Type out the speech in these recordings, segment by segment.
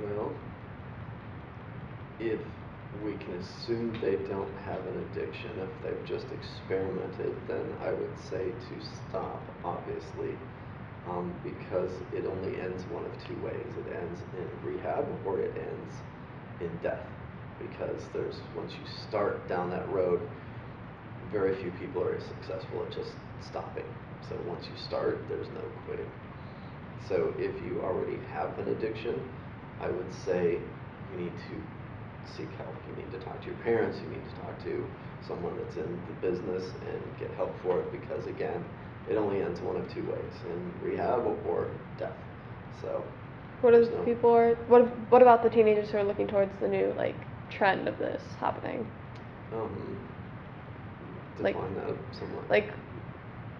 Well, if we can assume they don't have an addiction, if they've just experimented, then I would say to stop, obviously, because it only ends one of two ways. It ends in rehab or it ends in death. Because once you start down that road, very few people are successful at just stopping. So once you start, there's no quitting. So if you already have an addiction, I would say you need to seek help. You need to talk to your parents, you need to talk to someone that's in the business and get help for it, because again, it only ends one of two ways, in rehab or death. So what is people are what about the teenagers who are looking towards the new trend of this happening? Define that somewhat. Like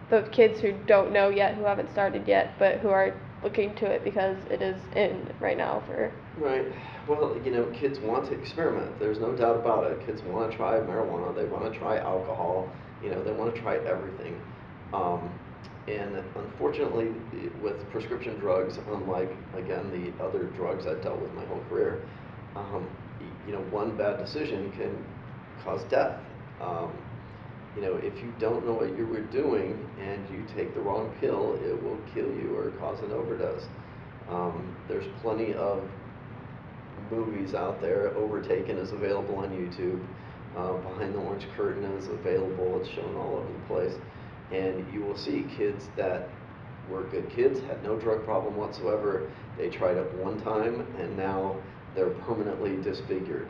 the kids who don't know yet, who haven't started yet, but who are looking to it because it is in right now for. Right. Well, kids want to experiment. There's no doubt about it. Kids want to try marijuana. They want to try alcohol. They want to try everything. And unfortunately, with prescription drugs, unlike, again, the other drugs I've dealt with my whole career, one bad decision can cause death. If you don't know what you were doing and you take the wrong pill, it will kill you or cause an overdose. There's plenty of movies out there. Overtaken is available on YouTube. Behind the Orange Curtain is available. It's shown all over the place. And you will see kids that were good kids, had no drug problem whatsoever. They tried it one time and now they're permanently disfigured,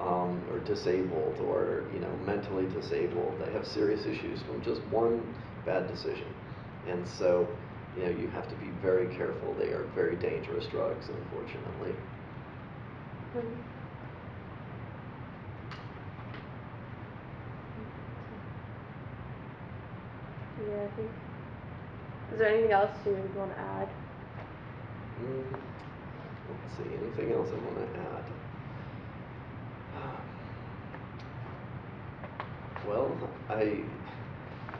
or disabled, or mentally disabled. They have serious issues from just one bad decision. And so you have to be very careful. They are very dangerous drugs, unfortunately. Yeah, I think. Is there anything else you want to add? Let's see, anything else I want to add? Well,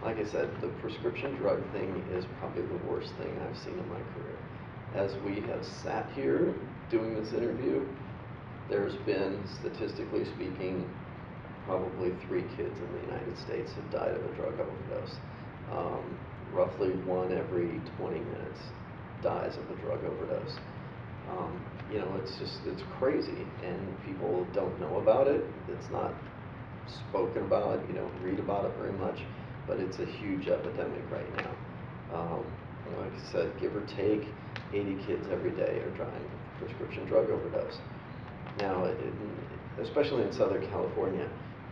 like I said, the prescription drug thing is probably the worst thing I've seen in my career. As we have sat here doing this interview, there's been, statistically speaking, probably 3 kids in the United States have died of a drug overdose. Roughly 1 every 20 minutes dies of a drug overdose. It's crazy, and people don't know about it. It's not spoken about. You don't read about it very much, but it's a huge epidemic right now. Like I said, give or take, 80 kids every day are dying of prescription drug overdose. Now, especially in Southern California,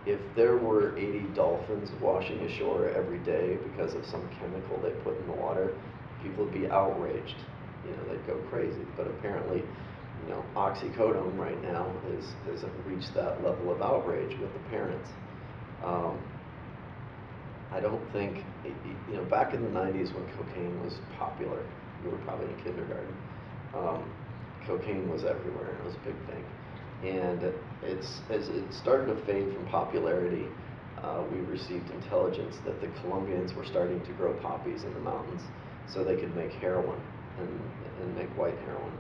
if there were 80 dolphins washing ashore every day because of some chemical they put in the water, people would be outraged. They'd go crazy. But apparently, oxycodone right now hasn't reached that level of outrage with the parents. I don't think, back in the 90s when cocaine was popular, you were probably in kindergarten, cocaine was everywhere and it was a big thing. And as it started to fade from popularity, we received intelligence that the Colombians were starting to grow poppies in the mountains so they could make heroin and make white heroin.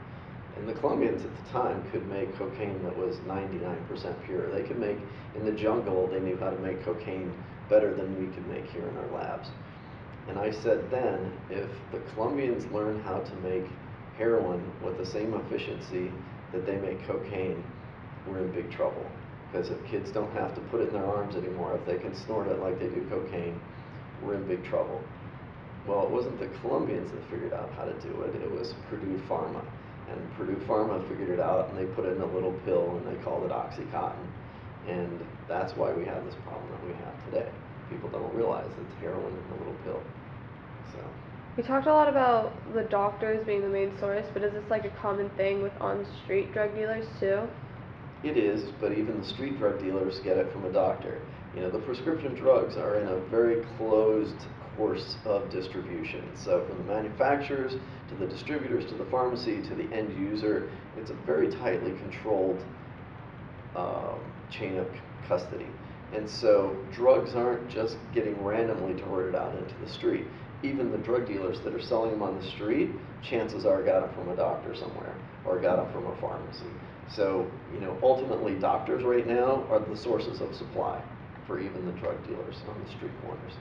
And the Colombians at the time could make cocaine that was 99% pure. They could make, in the jungle, they knew how to make cocaine better than we could make here in our labs. And I said then, if the Colombians learn how to make heroin with the same efficiency that they make cocaine, we're in big trouble. Because if kids don't have to put it in their arms anymore, if they can snort it like they do cocaine, we're in big trouble. Well, it wasn't the Colombians that figured out how to do it, it was Purdue Pharma. And Purdue Pharma figured it out, and they put it in a little pill, and they called it OxyContin. And that's why we have this problem that we have today. People don't realize it's heroin in a little pill. So. We talked a lot about the doctors being the main source, but is this a common thing with on-street drug dealers too? It is, but even the street drug dealers get it from a doctor. The prescription drugs are in a very closed course of distribution. So from the manufacturers to the distributors to the pharmacy to the end user, it's a very tightly controlled chain of custody. And so drugs aren't just getting randomly diverted out into the street. Even the drug dealers that are selling them on the street, chances are got it from a doctor somewhere, or got them from a pharmacy. So, you know, ultimately doctors right now are the sources of supply for even the drug dealers on the street corners.